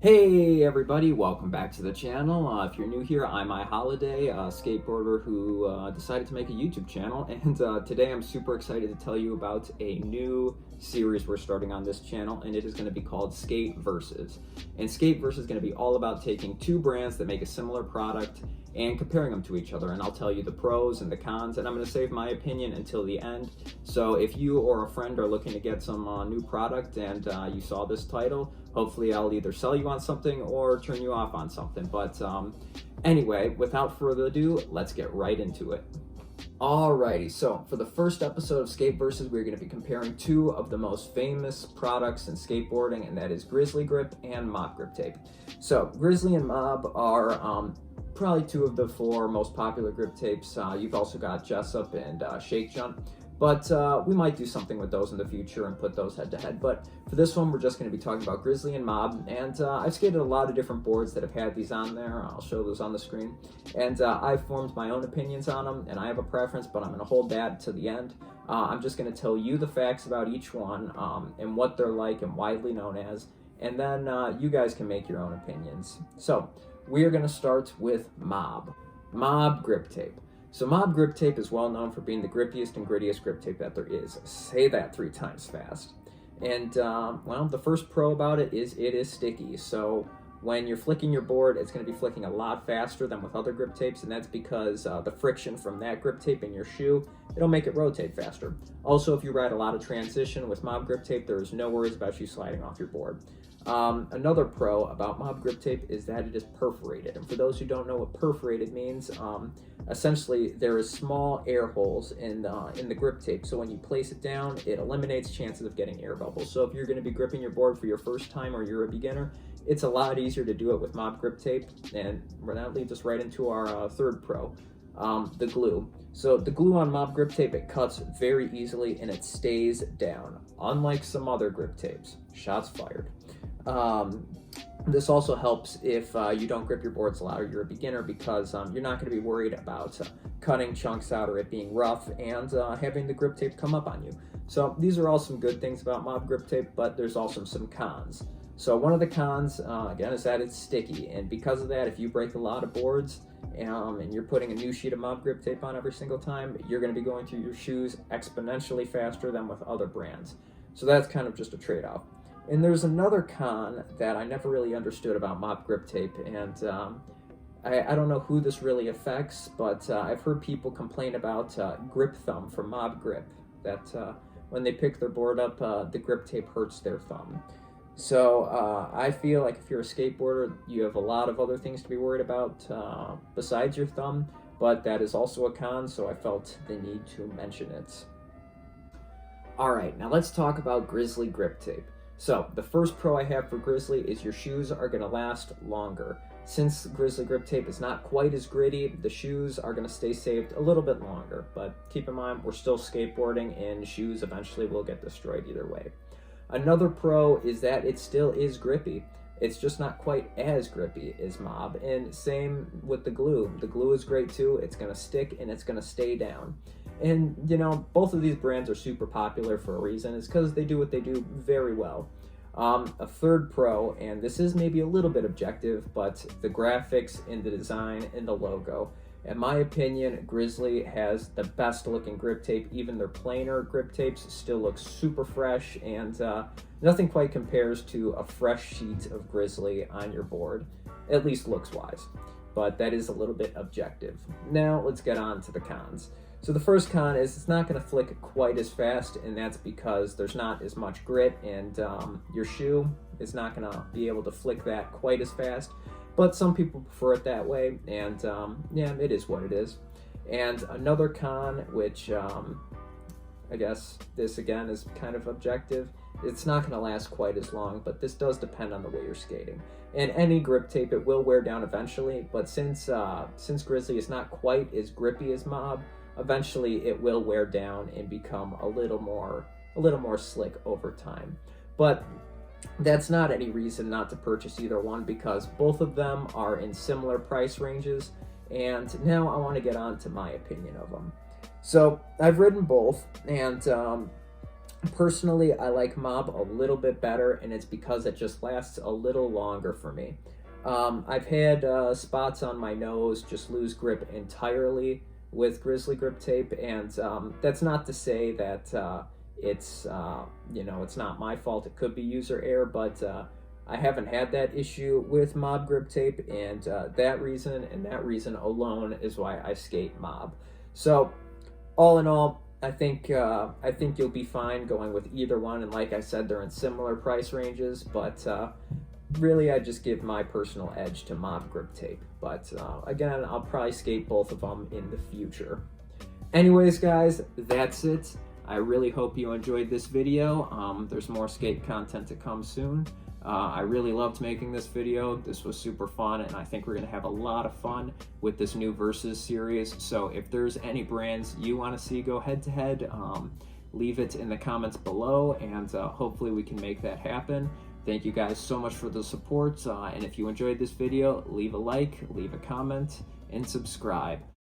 Hey everybody, welcome back to the channel. If you're new here, I'm iHoliday, a skateboarder who decided to make a YouTube channel, and today I'm super excited to tell you about a new series we're starting on this channel, and it is going to be called Skate Versus. And Skate Versus is going to be all about taking two brands that make a similar product and comparing them to each other, and I'll tell you the pros and the cons, and I'm going to save my opinion until the end. So if you or a friend are looking to get some new product and you saw this title, hopefully I'll either sell you on something or turn you off on something. But anyway, without further ado, let's get right into it. Alrighty, so for the first episode of Skate Versus, we're going to be comparing two of the most famous products in skateboarding, and that is Grizzly Grip and Mob Grip Tape. So Grizzly and Mob are probably two of the four most popular grip tapes. You've also got Jessup and Shake Jump, but we might do something with those in the future and put those head to head. But for this one, we're just going to be talking about Grizzly and Mob, and I've skated a lot of different boards that have had these on there. I'll show those on the screen, and I've formed my own opinions on them, and I have a preference, but I'm going to hold that to the end. I'm just going to tell you the facts about each one and what they're like and widely known as, and then you guys can make your own opinions. So we are going to start with Mob Grip Tape. So Mob Grip Tape is well known for being the grippiest and grittiest grip tape that there is. Say that 3 times fast. And well, the first pro about it is sticky. So when you're flicking your board, it's going to be flicking a lot faster than with other grip tapes, and that's because the friction from that grip tape in your shoe, it'll make it rotate faster. Also, if you ride a lot of transition with Mob Grip Tape, there's no worries about you sliding off your board. Another pro about Mob Grip Tape is that it is perforated, and for those who don't know what perforated means, essentially there is small air holes in the grip tape, so when you place it down, it eliminates chances of getting air bubbles. So if you're going to be gripping your board for your first time or you're a beginner, it's a lot easier to do it with Mob Grip Tape. And that leads us right into our third pro, the glue. So the glue on Mob Grip Tape, it cuts very easily and it stays down, unlike some other grip tapes. Shots fired. This also helps if you don't grip your boards a lot or you're a beginner, because you're not going to be worried about cutting chunks out or it being rough and having the grip tape come up on you. So these are all some good things about Mob Grip Tape, but there's also some cons. So one of the cons, again, is that it's sticky, and because of that, if you break a lot of boards and you're putting a new sheet of Mob Grip Tape on every single time, you're going to be going through your shoes exponentially faster than with other brands. So that's kind of just a trade-off. And there's another con that I never really understood about Mob Grip Tape, and I don't know who this really affects, but I've heard people complain about grip thumb from Mob Grip, that when they pick their board up, the grip tape hurts their thumb. So I feel like if you're a skateboarder, you have a lot of other things to be worried about besides your thumb, but that is also a con, so I felt the need to mention it. Alright, now let's talk about Grizzly Grip Tape. So the first pro I have for Grizzly is your shoes are going to last longer. Since Grizzly Grip Tape is not quite as gritty, the shoes are going to stay saved a little bit longer, but keep in mind we're still skateboarding and shoes eventually will get destroyed either way. Another pro is that it still is grippy. It's just not quite as grippy as Mob, and same with the glue. The glue is great too. It's going to stick and it's going to stay down. And, you know, both of these brands are super popular for a reason. It's because they do what they do very well. A third pro, and this is maybe a little bit objective, but the graphics and the design and the logo. In my opinion, Grizzly has the best looking grip tape. Even their plainer grip tapes still look super fresh, and nothing quite compares to a fresh sheet of Grizzly on your board, at least looks wise. But that is a little bit objective. Now let's get on to the cons. So the first con is it's not going to flick quite as fast, and that's because there's not as much grit, and your shoe is not going to be able to flick that quite as fast. But some people prefer it that way, and yeah, it is what it is. And another con, which I guess this again is kind of objective, it's not going to last quite as long, but this does depend on the way you're skating. And any grip tape, it will wear down eventually, but since Grizzly is not quite as grippy as Mob, eventually it will wear down and become a little more slick over time. But that's not any reason not to purchase either one, because both of them are in similar price ranges. And now I want to get on to my opinion of them. So I've ridden both, and Personally, I like Mob a little bit better, and it's because it just lasts a little longer for me. I've had spots on my nose just lose grip entirely with Grizzly Griptape, and that's not to say that it's it's not my fault. It could be user error, but I haven't had that issue with Mob Griptape, and that reason alone is why I skate Mob. So, all in all, I think you'll be fine going with either one, and like I said, they're in similar price ranges, but really I just give my personal edge to Mob Griptape. But again, I'll probably skate both of them in the future. Anyways, guys, that's it. I really hope you enjoyed this video. There's more skate content to come soon. I really loved making this video. This was super fun, and I think we're going to have a lot of fun with this new Versus series. So if there's any brands you want to see go head-to-head, leave it in the comments below, and hopefully we can make that happen. Thank you guys so much for the support, and if you enjoyed this video, leave a like, leave a comment, and subscribe.